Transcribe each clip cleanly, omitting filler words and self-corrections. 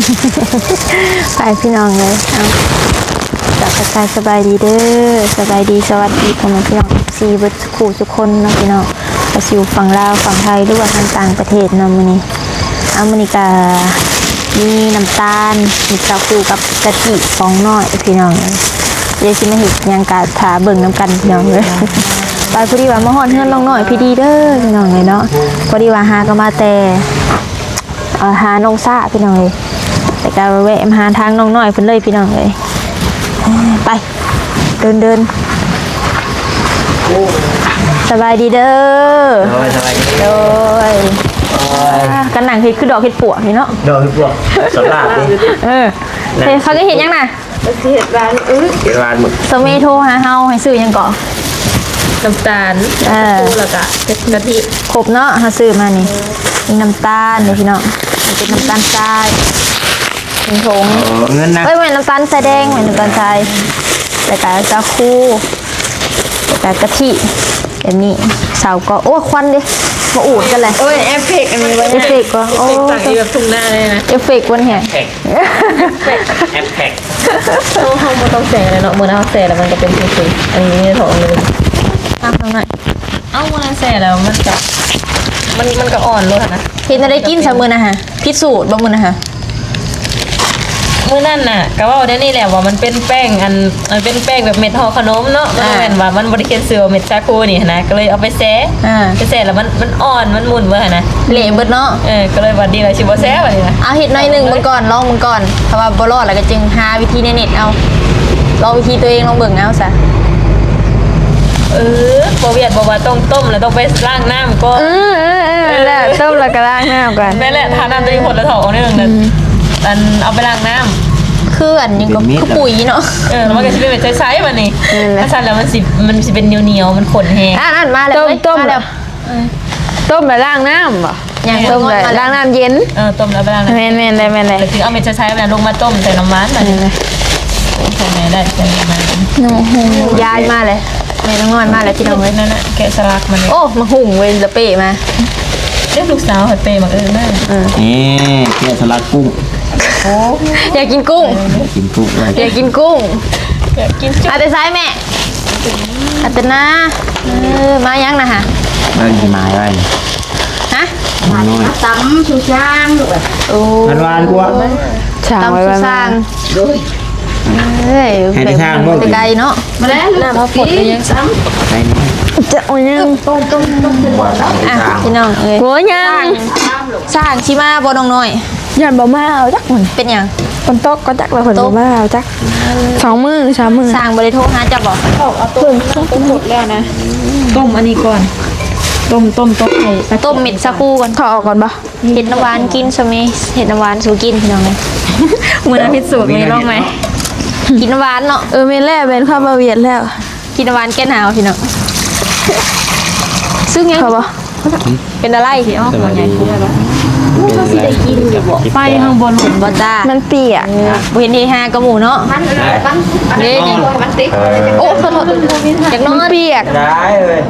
ไปพี่น้องเลยเอาจากกระจายสบายดีเด้อสบายดีสวัสดีพ่อแม่พี่น้องซีเบิร์ดคู่ทุกคนเนาะพี่น้องก็อยู่ฝั่งลาวฝั่งไทยหรือว่าทางต่างประเทศเนาะมื้อนี้เอามื้อนี้ก็มีน้ำตาลมีข้าวคู่กับกะทิฟองน้อยพี่น้องเลยเดี๋ยวสิมาเฮ็ดหยังกะถาเบิ่งน้ำกันพี่น้องเลยไปพอดีว่ามาฮอดเฮือนน้องน้อยพี่ดีเด้อพี่น้องเลยเนาะพอดีว่าหาก็มาแต่หาน้องซ่าพี่น้องเลยแต่ก็แวะมาหาทางน้องน้อยเพิ่นเลยพี่น้องเลยไปเดินสบายดีเด้อสบายดีโดยกันหนังเห็ดคือดอกเห็ดปวกนี่เนาะดอกพวกสำหรับเฮ้ยเขาก็เห็นยังน่ะเห็ดร้านเห็ดร้านหมึกสมัยโทรหาเฮาให้ซื้อยังก่อน้ำตาลแล้วก็กะทิครบเนาะเฮาซื้อมานี่มีน้ำตาลนี่พี่น้องมันเป็นน้ำตาลทรายเป็นผงเงินนะเอ้ยเป็นน้ำตาลทรายแดงเป็นน้ำตาลทรายแต่กะจะคู่แต่กะทิแบบนี้เสาก็โอ้ควันดิมาอูดกันเลยโอ้ยเอฟเฟกต์อันนี้ไว้เอฟเฟกต์ก็โอ้สั่งแบบทุ่งหน้าเลยนะเอฟเฟกต์วันเหี้ยแอปแพ็กเขาไม่ต้องแสงเลยเนาะเมื่อเขาแสงแล้วมันก็เป็นสีอันนี้ถอดเลยตั้งตรงไหนเมื่อแสงแล้วมันก็อ่อนเลยนะเห็นอะไรกินสามมือนะฮะพิสูจน์บ้างมือนะฮะมื้อนั่นน่ะก็ว่าได้นี่แหละว่ามันเป็นแป้งมันเป็นแป้งแบบเม็ดห่อขนมเนาะมันแม่นว่ามันบริเกณฑ์เสือเม็ดชาโคนี่นะก็เลยเอาไปแซ่แล้วมันอ่อนมันหมุนเมื่อนะเละเบิดเนาะก็เลยวันดีเลยชิบะแซ่วันนี้นะเอาเห็ดหน่อยหนึ่งมันก่อนลองมันก่อนถ้าว่าบ่รอดแล้วก็จึงหาวิธีในเน็ตเอาลองวิธีตัวเองลองเบิ่งเอาซะโบเวียดบอกว่าต้องต้มแล้วต้องไปล้างน้ำก็แล้วต้มแล้วก็ล้างน้ำกันนั่นแหละทาน้ำตัวเองผลละถอนี่นึงนั่นเอาไปล้างน้ำคืออันยังก็คือปุ๋ยเนาะมันก็จะเป็นใช้มันนี่ถ้าใช้แล้วมันสิเป็นเหนียวมันขนแห้งนั่นมาแล้วต้มแล้วล้างน้ำบ่ยังต้มเลยล้างน้ำเย็นต้มแล้วไปล้างน้ำแม่นเลยถึงเอาเม็ดใช้ลงมาต้มใส่น้ำมันแบบนี้เลยใส่ไหนได้ใส่มายายมาเลยแม่น้องน้อยมาเลยที่น้องเว้ยนั่นน่ะแกะสลักมันโอ้มาหุ่งเว้ยจะเปะมาเรียกลูกสาวให้เปะมาแม่นี่แกะสลัดกุ้งอยากกินกุ้งกินกุ้งอยากกินกุ้งอาแต่ซ้ายแม่อาแต่นามายังนะฮะนั่นจะมาอะไรฮะมาหน่อยตำชูช่างโอ้มันหวานกว่าตำชูช่างเฮ้ยแต่ไกลเนาะมาแล้วน้ำมาฝดเลยยังซ้ำไก่นี่จะโอ้ยังต้มพี่น้องเอ้ยโหยังสร้างชิมาบ่น้องน้อยยันบ่มาเอาจักมันเป็นยังคนโต๊ะก็จักแล้วคนบ่มาเอาจัก2 มื้อ 3 มื้อสร้างบ่ได้โทรหาจับบ่เอาต้มหมดแล้วนะต้มอันนี้ก่อนต้มให้ต้มเม็ดซาคูก่อนถอดออกก่อนบ่เห็ดน้ำหวานกินใช่ไหมเห็ดน้ำหวานสู่กินพี่น้องเลยมื้อนั้นพิสูจน์มีลองไหมกินน้ำหวานเนาะแม่นแล้วเป็นข้าวบะเวียดแล้วกินน้ำหวานแก้หนาวพี่น้องซึ่งยังเขาบ่เป็นอะไรที่อ้อของใหญ่คืออะไรเขาสิได้กินอยู่บ่ไฟข้างบนหมุนบ่จ้ามันเปียกเห็นที่5กระหมูเนาะนี่มันติ๊กโอ้โทษจากนอนเปียกได้เลย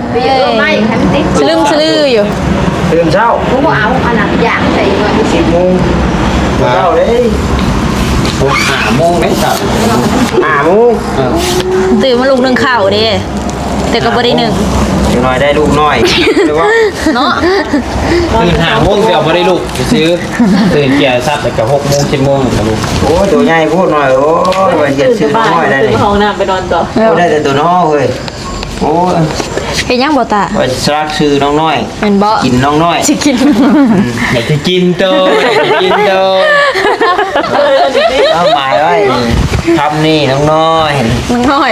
ไม่มันติ๊กสลืออยู่ตื่นเช้ากูเอาอันนั้นอย่างใส่ก่อน10 โมงเช้าเลย5 โมงได้สัตว์5 โมงตื่นมาลูกนึ่งข้าวดิแต่ก็บ่ได้นึ่งน้อยได้ลูกน้อยเนาะตื่น5 โมงเดี๋ยวบ่ได้ลูกซื้อตื่นเกี่ยซับแต่ก็6 โมง 7 โมงกับลูกโอ้ตัวใหญ่พูดหน่อยโอ้ยเย็นซื้อน้อยได้เลยห้องน้ำไปนอนต่อได้แต่ตัวน้อยเว้ยโอ้ยเฮ็ดยังบ่ตาว่าสลักซื้อน้องน้อยแม่นบ่กินน้องน้อยสิกินอยากจะกินโตเอาหมายไว้คำนี้น้องน้อย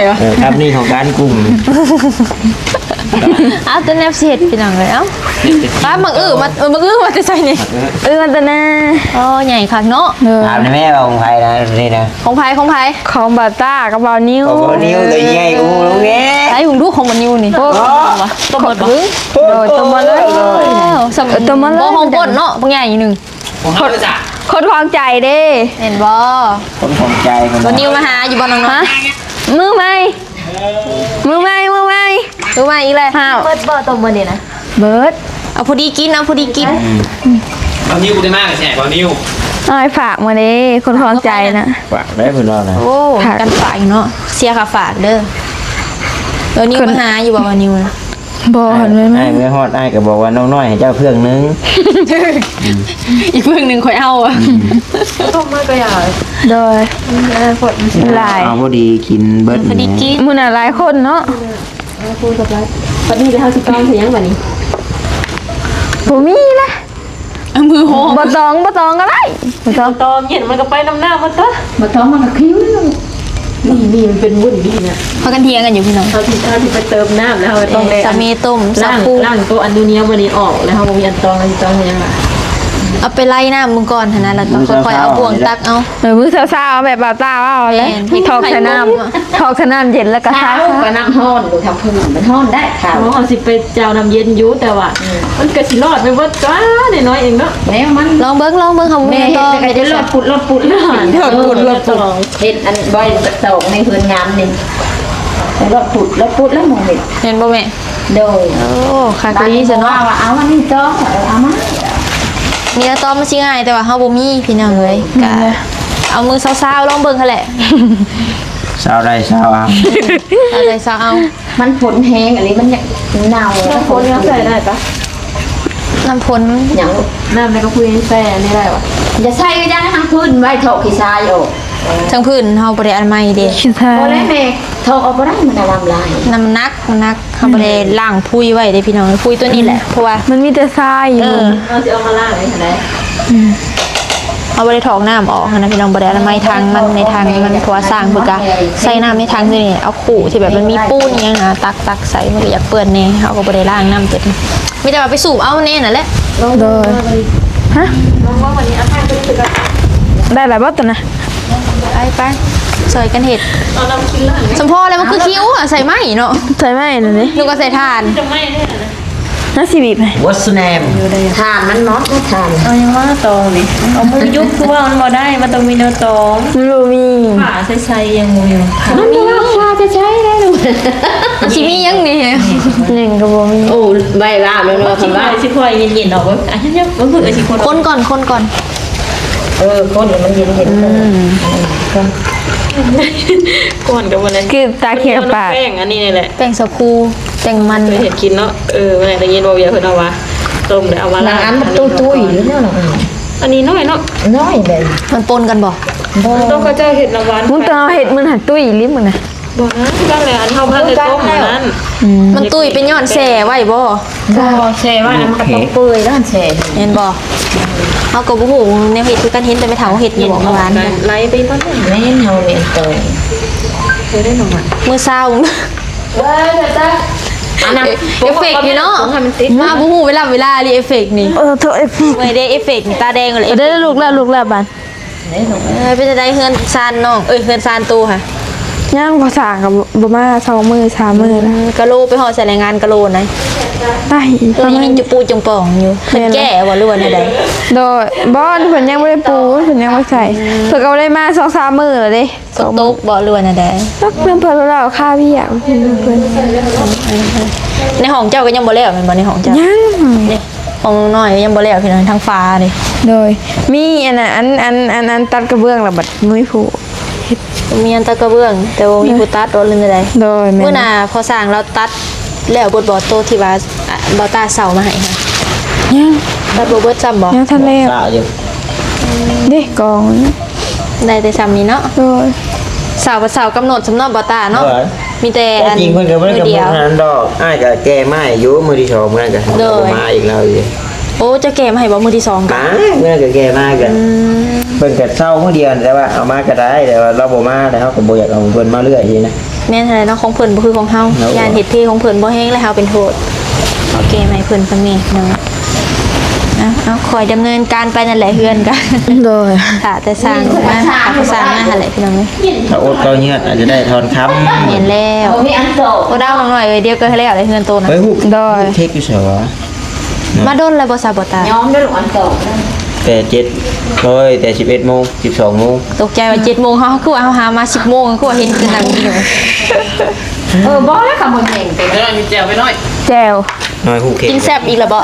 เหรอคำนี้ของการกุ้งเอาตัวแนบเสียดพี่น้องเลยเอ้าป้ามังมาจะใส่นี่มันตัวน่ะอ๋อใหญ่คักเนาะถามแม่ว่าของใครนะนี่นะของไผของบาต้ากับบ่าวนิ้วเลยใหญ่กูรู้ไงไอ้ผมดูของมันนิ้วนี่ตัวหมดบึ้งตัวมาเลยตัวมาเลยบ่ของก้นเนาะบางใหญ่อีกนึงคนของใจเด้เห็นบ่คนของใจตัวนิ้วมาหาอยู่บ่น้องๆมือใหม่อีกเลยเบิดบ่ตรงบ่นี่นะเบิดเอาพอดีกินบางนิ้วได้มากแฉะบางนิ้ว อ้ายฝากมาเด้คนคลองใจนะ ฝากได้เพิ่นว่านะ โอ้กันฝากอยู่เนาะเสียค่าฝากเด้อนิวมาหาอยู่บ่ว่านิวนะ บ่เห็นไหมแม่ อ้ายเมื่อฮอดอ้ายก็บอกว่าน้องน้อยให้เจ้าเครื่องนึง อีกเพิ่งนึงค่อยเอาอ่ะ โดยหลาย เอาพอดีกินเบิด พอดีกิน มื้อน่ะหลายคนเนาะ บัดนี้ไปเฮาสิต้องเสียงบัดนี้ บ่มีนะ เอามือโห บ่ต้องก็ได้บ่ต้อง ตอมเย็นมันก็ไปน้ำหน้ามันตะบ่ต้องมันก็คิ้วนี่มันเป็นวุ่นดีนะ พากันเถียงกันอยู่พี่น้อง เขาที่ไปเติมน้ำแล้วต้องได้ สามีต้มสั ล่าก ง ปู ล่างตัวอันนี้วันนี้ออกแล้วเขามีอันตองอันตองยังไง เอาไปไล่น้ำมึงก่อนหั่นนะแล้วก็ค่อยๆเอาบ่วงตักเอา มื้อเช้าๆแบบบ่าวตาว่าเอาเลย แม่น ทอกใส่น้ำทอกใส่น้ำเย็นแล้วก็ ข้า ซาว ก็น้ำห้อนดูทำพื้นมันห้อนได้ข้าว เขาสิไปเจ้าน้ำเย็นอยู่แต่ว่ามันก็สิรอดไปว่าจ้าน้อยเองเนาะ แล้วมัน ลองเบิ่งเฮา แม่ แม่ เห็ ต้ ด อง แต่ก็จะลดปุดเตองเห็ดอันใบตองในพื้นงามนี่ลดปุดแล้วมองเห็ด เห็นบ่แม่ โดย โอ้คักดีซะเนาะ ว่าเอาอันนี้จ้องเอามา นี่ต้อมมันสิง่ายแต่ว่าเฮาบ่มีพี่น้องเอ้ยก็เอามือซาวๆลองเบิ่งหั่นแหละ เช้าได้เช้าเอา เอาเลยซาวเอา มันผลแห้งอันนี้มันยังเน่า น้ำฝนยังใส่ได้ปะ น้ำพ้น อย่าง น้ำในกระพุ้ยใส่อันนี้ได้ปะ จะใส่ก็ยังทางพื้นไว้ถกขี้ทรายออก ทั้งพื้นเฮาบ่ได้อันใหม่เด้ คิดแท้ พอแล้วแม่ถกออกบ่ได้มันลำลาย น้ำหนักเฮาบ่ได้ล้างพุยไว้เด้พี่น้องพุยตัวนี้แหละเพราะว่า มันมีแต่ทรายอยู่ เราจะเอามาล่างเลยไหน เอาบ่ได้ถอกน้ำออกหั้นนะพี่น้องบ่ได้อนามัยทางมันในทางมันเพราะว่าสร้างเพิ่นก็ใส่น้ำในทางตัวนี้เอาขู่ที่แบบมันมีปูนอหยังนะตักใส่มันก็อยากเปื้อนแน่เฮาก็บ่ได้ล้างน้ำตัวนี้มีแต่ว่าไปสูบเอาแน่นั่นแหละ โดยฮะ มองว่าวันนี้อาหารเป็นแบบ ได้หลายบ่ตัวนะ ไปซอยกันเฮ็ด เอาน้ำกินแล้ว สมพอแล้วมันคือคิ้วอะใส่ไหมเนาะ ใส่ไหมนั่นนี่ นึกว่าใส่ถ่าน จะไม่ได้นะ น่าสิบีบไหม What's the name ทานมันเนาะทาน เอายังว่าตองนี่เอามือยุบคือว่ามันบ่ได้มันต้องมีแนวตอง มันบ่มี ขาใช้ยังมืออยู่ มันมีราคาจะใช้ได้ดู สิมียังนี่ หนึ่งก็บ่มี โอ้ใบลาแล้วเนาะ สิ คำว่า ค่อยเย็นๆออกว่าอันนี้มันคือสิคน คนก่อน คนมันเย็น ก่อนกับวันนั้น คือตาเขียวปาก แป้งอันนี้นี่แหละ แป้งสาคูแป้งมัน เคยเห็นกินเนาะวันไหนได้ยินบอกอย่าเพิ่นเอาว่าต้มแล้วเอามา ๆ ล้าง อันมันตุ้ยๆหรือเนาะ อันนี้น้อยเนาะ น้อยเลย มันปนกันบ่ ต้องเขาเจ้าเห็ดน้ำหวาน มึงต้องเอาเห็ดมันหันตุ้ยลิ้มมึงนะ บ่นะก็เลยอันเฮาพันในต้มนั้น มันตุ้ยเป็นย้อนแส่ไว้บ่ บ่แช่ว่ามันก็ต้อง เปื่อยแล้วแช่ เห็นบ่เฮาก็บ่ฮู้แนวเฮ็ดคือกันเห็นแต่ไม่เฒ่าเฮ็ดอยู่บ่เมื่อวาน ไล่ไปตอนนั้น แม่นเฮาเรียนตัว เคยได้หน่อย มื้อเช้า อันนั้น เอฟเฟกต์อยู่เนาะ ให้มันติด มาบ่ฮู้เวลารีเอฟเฟกต์นี่ โทษเอฟพี ไม่ได้เอฟเฟกต์นี่ตาแดงเลย ได้ลูกแล้วบาน เป็นจะได้เฮือนซานน้องเฮือนซานตูค่ะ ย่างภาษากับบ่มา2 มื้อ3 มื้อแล้ว กะโลไปหอใส่แรงงานกะโลนะ ได้ ตัวนี้ยังจะปูจงป่องอยู่เพิ่นแก่บ่รู้ว่าใด โดยบ่อนเพิ่นยังบ่ได้ปูเพิ่นยังบ่ใส่เพิ่นก็บ่ได้มา2-3 มื้อแล้วเด้ ตกตกบ่รู้ว่าใด ตักเพิ่นเราค่าพี่อ่ะเพิ่น ในห้องเจ้าก็ยังบ่แล้วแม่นบ่ในห้องเจ้า ยัง นี่ห้องน้อยยังบ่แล้วพี่น้องทางฟ้านี่ โดยมีอันน่ะอันตัดกระเบื้องแล้วบัดมุ้ยผู้ มีอันตะกระเบื้อง แต่ว่ามีผู้ตัดรถเรื่องใด โดยแม่ เมื่อน่ะพอสร้างเราตัดแล้วบทบ่โตที่ว่าบ่ตาเสามาให้ค่ะ ยัง ตัดบ่เบิดซ้ำบ่ ยังทันแล้ว Dạ, อยู่ เด้กอง ได้แต่ซ้ำนี้เนาะ โดย เสากำหนดสำเนาะบ่ตาเนาะ เออ มีแต่ แต่ อัน จริงเพิ่นก็บ่ได้ มื กำ อ หน เดี ด ยว นั้นดอกอ้ายก็แก้ไม้อยู่มื้อที่2มื้อนั้นก็ โดย มาอีกแล้วอีก โอ้เจ้าแก่มาให้บ่มือที่สองกัน มาเมื่อก็แก้มากันเพิ่นก็เศร้ามื้อเดียวแต่ว่าเอามาก็ได้แต่ว่าเราบ่มาแล้วเขาก็บ่อยากเอาเพิ่นมาเรื่อยอีนะ แม่นอะไรเนาะของเพิ่นบ่คือของเฮา ครับ ยานเฮ็ดที่ของเพิ่นบ่แห้งแล้วเฮาเป็นโทษโอเคไหมเพิ่นฟังนี่เนาะเอาคอยดำเนินการไปนั่นแหละเฮือนกัน โดย ค่ะแต่สร้างมาสร้างมาหั่นแหละพี่น้องเอ้ย ถ้าอดก็เงียบอาจจะได้ทอนคำ เห็นแล้ว มีอันโต โอ้ดาวหน่อยเดียวก็ให้แล้วได้เฮือนโตนะ เฮ้ยฮู้ โดย เทคอยู่เฉวะ มาโดนแล้วบ่ซาบ่ตา ย้อมด้วยอันโต แต่7เฮ้ยแต่11โมง12โมง ตกใจว่า7:00นเฮาคือว่าเฮาหามา10:00นคือว่าเห็นคือนั่งอยู่ บ่แล้วกับบ่แห้ง ไปหน่อยมีแจวไปหน่อย แจว หน่อยหูเข็ กินแซ่บอีกแล้วบ่ อ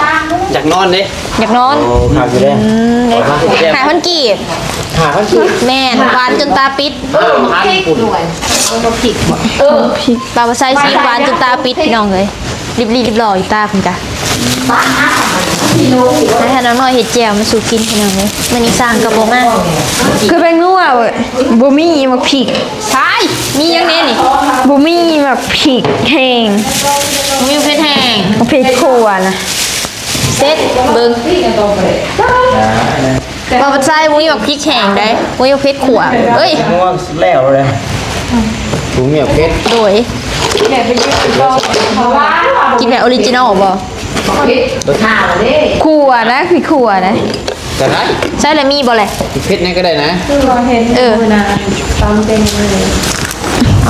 ยากนอนเด้ อยากนอน โอ้ขาดอยู่แล้ว หาพันกีบ หาพันกี่ แม่นหวานจนตาปิด หาปุ่น ปลาใส่สีหวานจนตาปิดพี่น้องเลยรีบรออีตาคุณจ้ะให้ทานน้อยเห็ดแจ่วมาสู่กินพี่น้องเลยมันนี่สร้างกระโปรงมาก คือแป้งนัวเว้ยบ่มีมักพริก ใช่มียังแน่นี่ บ่มีมักพริกแห้ง มีเพชรแห้ง มักพริกขั่วนะ เซ็ตเบิ้งปลาใส่มุ้ยแบบพริกแห้งได้มุ้ยเพชรขวเอ้ย ง่วงแล้วเลยถุงเมียเพชร โดยกินแบบออริจินอลบ่ ข้าวเด้ ขั่วนะพริกขั่วนะ ก็ได้ ใช่แล้วมีบ่แหละ เพชรนี่ก็ได้นะ เออ เ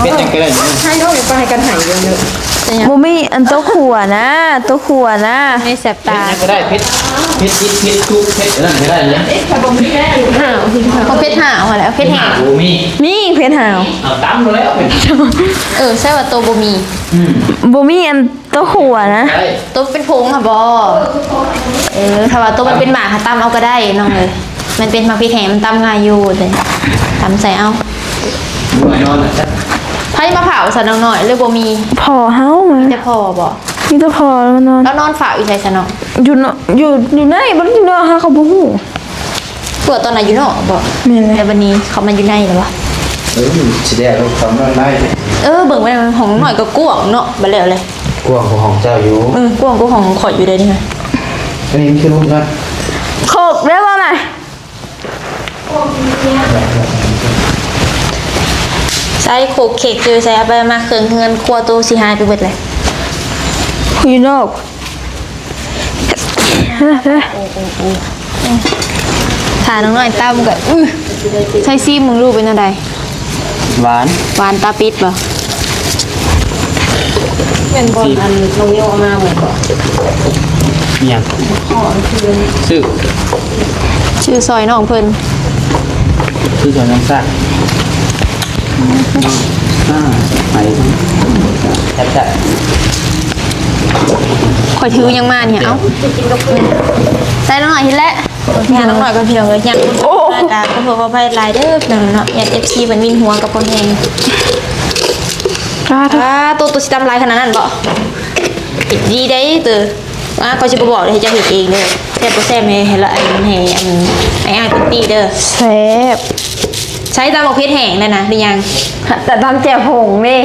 พชรนี่ก็ได้นะ บ่มีอันโตะขั่วนะโตะขั่วนะ ไม่แสบ เพช ตาร นี่ก็ได้เพชรเพชรเพชรทุกเพชรนั่นก็ได้เลย ของเพชรห่าวอะไรเพชรแห้ง โอ้มี มีเผ็ดหาว เอาตั้มแล้วเป็น ใช่ว่าโตบ่มี บ่มีอันโตะขั่วนะ ได้ โตเป็นพงค่ะบ่ถ้าว่าโตมันเป็นหมาค่ะตำเอาก็ได้น้องเลยมันเป็นมาพริกแห้งมันตำง่ายอยู่เลยตำใส่เอา ดูนอนนะจ๊ะ ไพ่มาเผาซะน้องหน่อยเลยบ่มี พอเฮามา จะพอบ่ มีแต่พอแล้วมันนอน แล้วนอนฝากอยู่ใส่ซะน้อง อยู่เนาะอยู่ไหนบ่ได้อยู่เนาะหาเขาบ่ฮู้ ปวดตอนไหนอยู่เนาะบ่ แม่นเลย แต่วันนี้เขามันอยู่ในแล้ววะ สีแดงเราทำได้ เบิ่งไว้ของหน่อยก็กวางเนาะบ่แล้วเลย กวางของเจ้าอยู่ กวางก็ของข่อยอยู่เลยนี่ค่ะ อันนี้คือรูปนะ โคกได้บ่น่ะ ใส่โคกเค้กคือใส่เอาไปมาเครื่องเงินครัวตู้สิหายไปเบิดเลย อยู่นอกเฮ้ย ถาน้องหน่อยตามกันใส่ซีมึงรู้เป็นอะไร หวาน หวานตาปิดบ่ เป็นบอลอันลงโยมาเหมือนบ่ ยังซื้อ ชื่อซอยน้องเพิ่น ซื้อจากน้ำซ่าไปแซ่บ ข่อยถือยังมาเนี่ยเอ้าใส่น้องหน่อยทีละงานน้องหน่อยก็พี่น้องเลยยังอากาศก็พอพอไปไลน์เด้อพี่น้องเนาะยัน FC มันวินหัวกับคนแฮง ตัวสิทำลายขนาดนั้นบ่ดีได้ตัวเขาจะบอกเลยให้เจ้าเห็ดเองเด้อแซ่บบ่แซ่บให้ละให้ไอ้เป็นปีเด้อ แซ่บ ใช้ตำบักเพชรแห้งเลยนะหรือยัง แต่ตำแจ่วผงนี่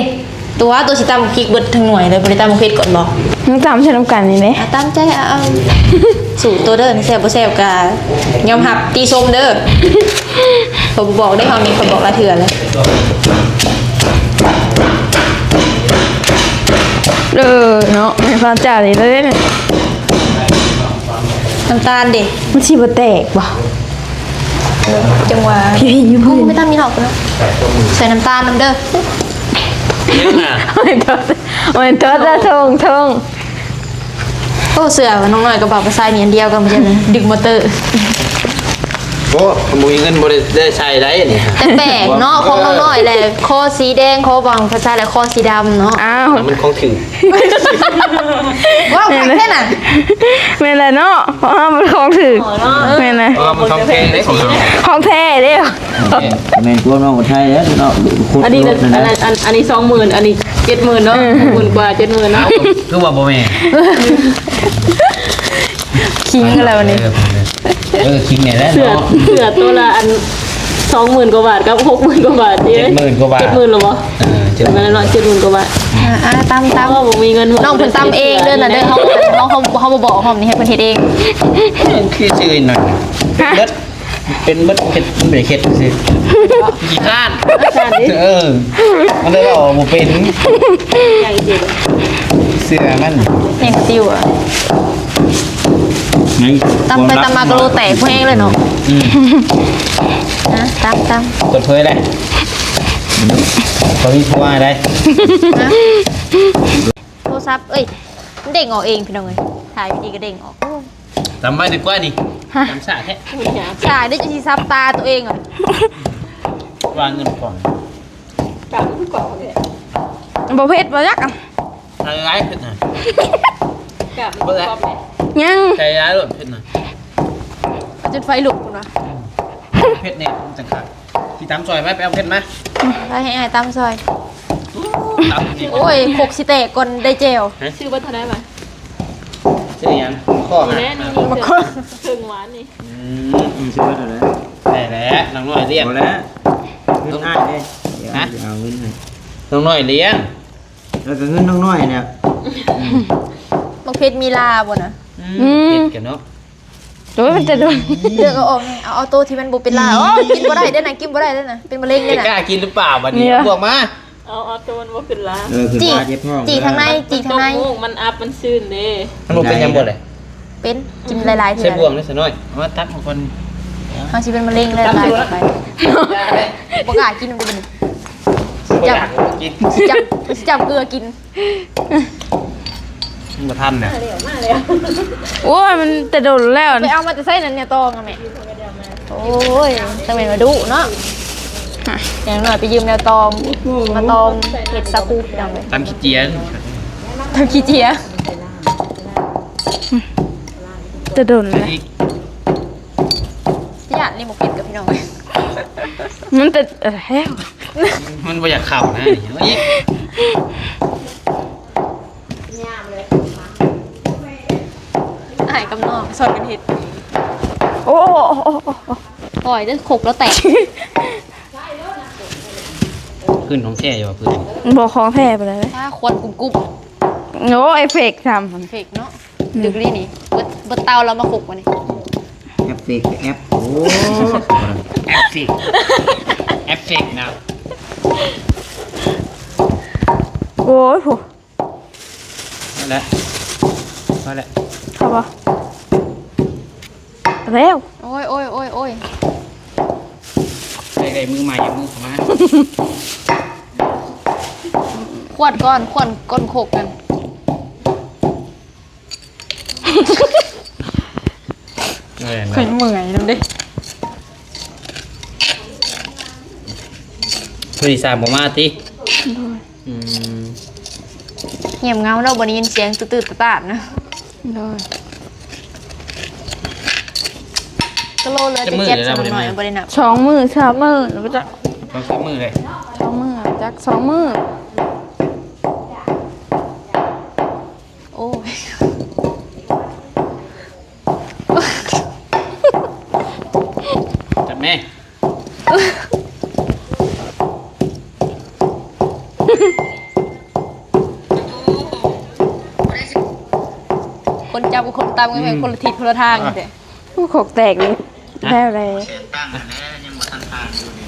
ตัวสิตำพริกเบิดทั้งหน่วยเลยบ่ได้ตำบักเพชรก่อนบ่ มันตำใช้น้ำกันนี่เด้ ตามใจเอาสูตรตัวเด้อแซ่บบ่แซ่บก็ยอมรับตีส้มเด้อผมบอกได้เฮานี่ผมบอกละเถื่อเลย เนาะในความจ่าเลยแล้วเนี่ย น้ำตาลดิ มันสิบ่แตกบ่ จังหวะ พี่อยู่พื้น ไม่ต้องมีหรอกนะใส่น้ำตาลน้ำเด้อ ไม่ตดไม่ตดแล้วทง โอ้เสือกับน้องหน่อยกับบ่าวประสายนี่อันเดียวกันบ่ใช่ไหมดึกมอเตอร์ โอ้มุยเงินบริได้ใช้ได้เนี่ย แต่แปลกเนาะของน้องหน่อยแหละคอสีแดงคอบางภาษาและคอสีดำเนาะ อ้าว มันของถือ ว้าวแค่น่ะ แม่นละเนาะเพราะว่ามันของถือแม่นละ มันของแพงได้ของเรา ของแท้เด้อ แม่งตัวน้องไทยแล้วเนาะ อันนี้อันนี้20,000อันนี้70,000เนาะ10,000กว่า70,000เนาะ คือว่าบ่แม่ คิงอะไรวันนี้ คิงเนี่ยแหละ เสือ เนาะ เสือตัวละอัน20,000กว่าบาทกับ60,000กว่าบาทนี่ 70,000กว่าบาท 70,000หรอบ่นั่นเนาะ70,000กว่าบาท ตาม เพราะว่าบ่มีเงิน น้องเพิ่นตำเองเด้อน่ะเด้อเขาบ่บอกหอมนี่ให้เพิ่นเฮ็ดเอง คือชื่อหน่อยเบิดเป็นเบิดเข็ดมันเป็นเข็ดสิกี่ข้านมันเลยว่าบ่เป็นเสื้อมัน แห้งซิวอ่ะตำไปตำมากระโลแตกพวกแห้งเลยเนาะนะตำ เปิดเผยได้ตอนนี้ทั่วได้ โทรศัพท์เอ้ยมันเด้งออกเองพี่น้องเอ้ยถ่ายดีก็เด้งออก ทำไมถึงกว่านี่ทำสาแท้ ถ่ายได้จะสิซับตาตัวเองอ่ะ วางเงินก่อน กลับก่อนเลย บ่เผ็ดบ่ยักอ่ะ ใจร้ายเผ็ดหน่อย กับมันชอบไหม ยัง ใจร้ายหลดเผ็ดหน่อย จุดไฟลุกพุ่นว่ะ เผ็ดเนี่ยมันจังขาดที่ตามซอยไหมไปเอาเผ็ดไหม ไปให้อ้ายตามซอย ตามจริง โอ้ยโคกสิเตะก่อนได้เจล ชื่อว่าเท่าไหร่มา ชื่อยังข้อ นี่ หา แน่นี่เครื่องหวานนี่ ชื่อว่าอะไร แต่แหละน้องน้อยเลี้ยง เอาแล้วเงินอ้ายเด้เดี๋ยวเอาเงินให้ น้องน้อยเลี้ยง แล้วก็เงินน้อยๆเนี่ย บักเพชรมีลาบ่น่ะ เผ็ดกันเนาะ โดยมันจะโดน เลือกเอาออกไงเอาตัวที่มันบ่เป็นลาอ๋อกินบ่ได้เด้อนะกินบ่ได้เด้อนะเป็นมะเร็ง จะ เด้อก ล้า นะ กินหรือเปล่าบัดนี้บวกมา เอาตัวมันว่าเป็นล้า คือ จี ปลาเจ็บท้อง จีทางในจีทางใน มูกมันอัพมันซื่นเด้ มันบ่เป็นยังบ่เลย เป็นกินหลายๆเทื่ ใส่ อ บ่วงได้ซะหน่อยเอามาตัดของคน เฮาสิเป็นมะเร็งหลายๆไปบ่กล้ากินมันบ่เป็น บ่อยากกิน สิจับเกลือกิน บ่ทันน่ะ โอ้ยมันจะโดนแล้ว ไปเอามาแต่ไส้นั่นเนี่ยตองอะแม่โอ้ยต้องเป็นมาดุเนาะอย่างน้อยไปยืมแนวตองมาตองเห็ดสาคูพี่น้องเลย ตามขี้เจียน ทำขี้เจีย จะโดนแล้ว อีก ญาตินี่หมกเผ็ดกับพี่น้องเลย มันจะแล้ว มันบ่อยากเข้านะเอาอีก อายกับน้องสอนกันเห็ด โอ้ ปล่อยได้ขกแล้วแตก พื้นของแท้อยู่ว่าพื้น บอกของแท้ไปเลย ถ้าควันกรุบ โอ้ไอเฟกทำ ๆเฟกเนาะดึกนี่นี่เบิดเตาเรามาขกมานี่ แอปเฟกแอปโอ้ แอฟฟิกแอฟฟิกนะ โอ้ยโห นั่นแหละมาแล้ว เข้าปะแล้ว โอ้ยโอ้ยโอ้ยโอ้ย ไอ้มือใหม่มือเข้ามา ขวดก้อนขวดก้นขกกัน เคยเมื่อยน้ำดิ ผู้ดีสามบ่มาติอืม เงียบเงาเราบนนี้ยินเสียงตื่นๆตาดๆนะ โดย ก็โลเลยจะเจ็บสมหน่อยบริหนัก 2 มือ3 มือหรือว่าจะ ต้องใช้มือเลย 2 มือจัก2 มือ โอ้ย จับแม่ คนจับกับคนตามกันเป็นคนละทิศคนละทางเด้ ผู้ขกแตกเลยแล้วเลย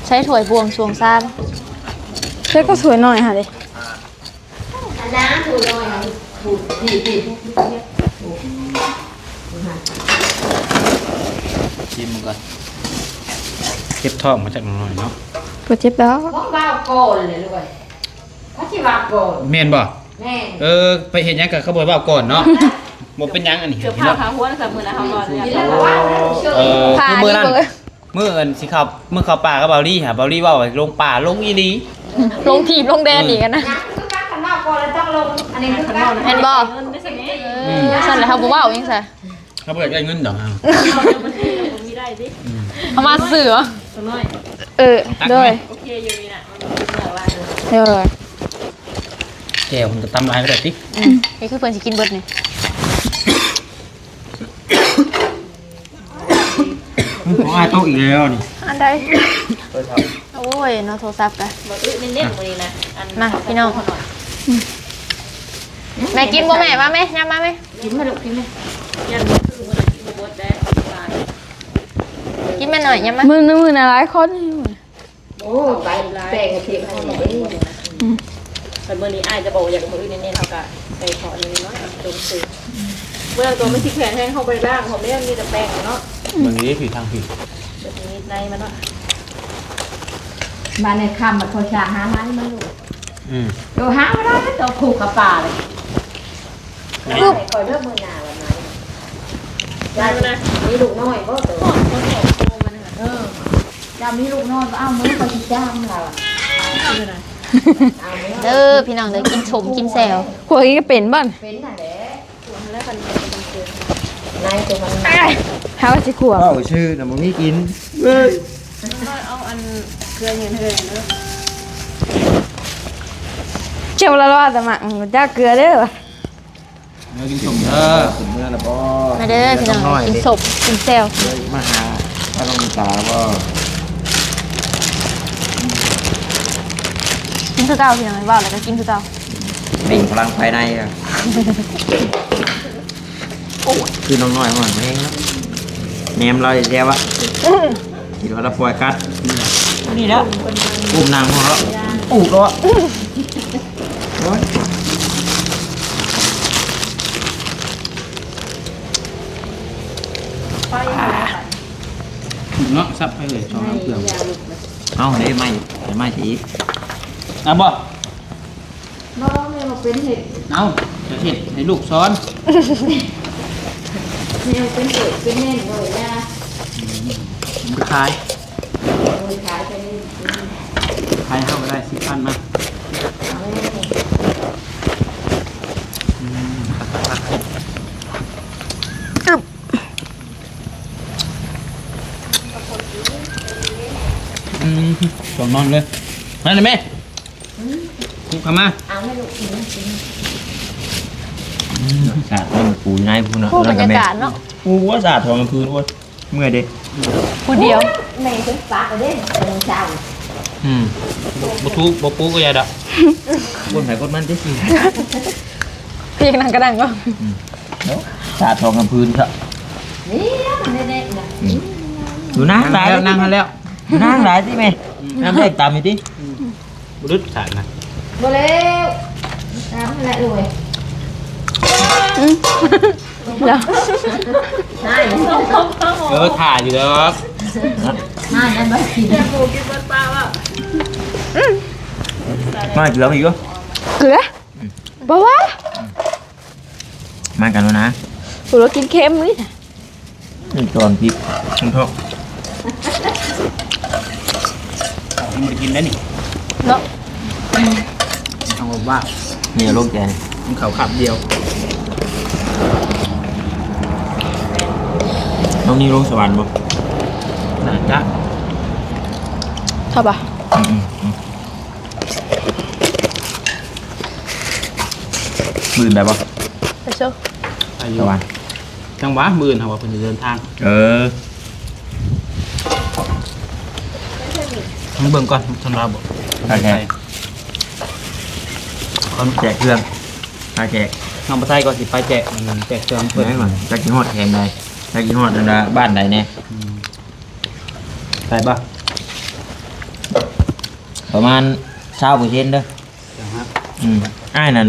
ใช้ถ้วยบวงสรวงซ้ เจ๊ก็สวยหน่อยค่ะดิ ชิมมันก่อนเก็บท้องมาจากน้อยเนาะ ปวดเจ็บแล้ว ว้าวโกนเลยด้วยเขาชิว่าโกน แม่นบ่ แม่ ไปเห็นยังกับขบวนว่าก่อนเนาะบ่เป็นยังอันนี้ เสื้อผ้าขาหัวนะสามมือนะเขาก่อนเนี่ย ำผ่า คือมื้อ นี่ นั้น เลย มื้อเอิ้นสิขับมื้อเข้าป่ากับเบาลี่หาเบาลี่เว้าลงป่าลงอีหลี ลงทีบลงแดนอีกอะนะ คือการขันนอกโกนแล้วต้องลงอันนี้คือการ เห็นบ่ เงินได้สักนิด สั่นเลยเขาบอกว่าเอายังไง เขาบ่อยากได้เงินดอกเอา มันมีได้ดิ เขามาเสือ ตัวน้อย โดย โอเคอยู่นี่นะมันเหนือว่า เดี๋ยวเลย แก้วมันจะตำลายก็ได้ติ นี่คือเพื่อนสิกินเบิดนี่ ของอ้ายโต๊ะอีกแล้วนี่ อันใดโอ้ยเนาะโทรศัพท์กัน มันเน้นๆมือนี้นะอัน มาพี่น้องแม่กินบ่แม่มาไหมยำมาไหม ยันมันคือมันกินบดได้ กินแม่หน่อยยำมา มือน่ะหลายคน โอ้ไปแปลงเทียมให้ได้ แต่เมื่อนี้อายจะบอกอย่างมือเน้นๆเขาก็ใส่ขอนี้เนาะตรงสื่อเมื่อตัวไม่ชิแขนแห้งเข้าไปบ้างผมไม่มีแต่แป้งเนาะ มันนี้ผิดทางผิด แบบนี้ในมันเนาะ มาในคำมาโทรชาหาไม้มาลูก อืม ดูหาไม่ได้ตัวผูกกับป่าเลยคอยเลือกมือหนาแบบไหนยายนะมีลูกน้อยก็ตัวจะมีลูกน้อยก็เอามือไปจ้างเรา เด้อพี่น้องเด้อกินชมกินแซว พวกนี้ก็เป็นบ้าน เป็นน่ะแหละตัวมันแล้วมันต้องเกินนายตัวมัน หาว่าสิขัว เว้าชื่อน่ะบ่มีกิน เจ้าละรอดแต่มาจ้าเกลือเด้อวะ เนื้อกินชมเด้อ ผมเมื่อละบ่ มาเด้อพี่น้องกินศพกินแซว เลยมาหาว่าน้องตาบ่ กินคือเก่าพี่น้องเว้าแล้วก็กินคือเก่า เบ่งพลังภายในอ่ะคือน้องน้อยมันแห้งแล้วแหนมเราแย่วะคิดว่าเราปล่อยกัด นี่แล้ว อุ้มนางพอแล้วอู้แล้วอะโอ้ย เนาะซับไปเลยช่องน้ำเกลือ เอาได้ไหมได้ไหมสี เอาบ่ น้องเนี่ยมาเป็นเห็ด เอาจะเห็ดให้ลูกซ้อน เนี่ยเป็นเห็ดเป็นแน่นเลยนะ ผมไปขาย เลยขายไปนี่ ขายเข้าไปได้10,000มาส่งนอนเลยนั่นเลยแม่คุกเข้ามา เอาให้ลูกกิน สาดให้มันปูอยู่ในพูน ผู้บรรยากาศเนาะ ปูว่าสาดทองกลางคืนว่าเมื่อยเด็ก ผู้เดียว แม่เป็นปากเลยเด้เป็นเช้า บ่ทุกบ่ปูก็อย่าดอก คนไหนคนมันได้สิ พี่นั่งก็นั่งก็ สาดทองกลางคืนเถอะ นี่มันเด็กๆนะ อยู่นั่งหลาย แล้วนั่งให้แล้ว อยู่นั่งหลายสิแม่น้ำแดงตามไปดิ บ่ดึกสายนะ บ่เร็วน้ำอะไรเลย แล้ว นาย ถ่ายอยู่แล้วครับ นายนั่นบ่กิน มาเกลือมาอีกวะ เกลือบ่วะ มากันแล้วนะ กูเรากินเค็มนี่ นี่ตอนพริกทั้งทอก ยังไม่ได้กินได้นี่ เนาะ เอาว่า นี่ลูกแกนี่ มันเขาขับเดียว น้องนี่ลงสวรรค์บ่ น่าจะ ชอบปะ มื่นได้บ่ ไปโชว์ อา ส ยุ วรรค์ จังหวะหมื่นเขาว่าเพิ่นจะเดินทาง เออ ทั้งเบิ่งก่อนทำราบ่ โอเคคนแจกเครื่องมาแจก น้องบ่ไทยก็สิไปแจกแจกเครื่อง เปิ เพิ่ ด น ให้ก่อนจะกินฮอดแทงใดจะกินฮอดอันใดบ้านใดเนี่ย ไปบ่ ประมาณ20%เด้อ ครับ อ้ายนั่น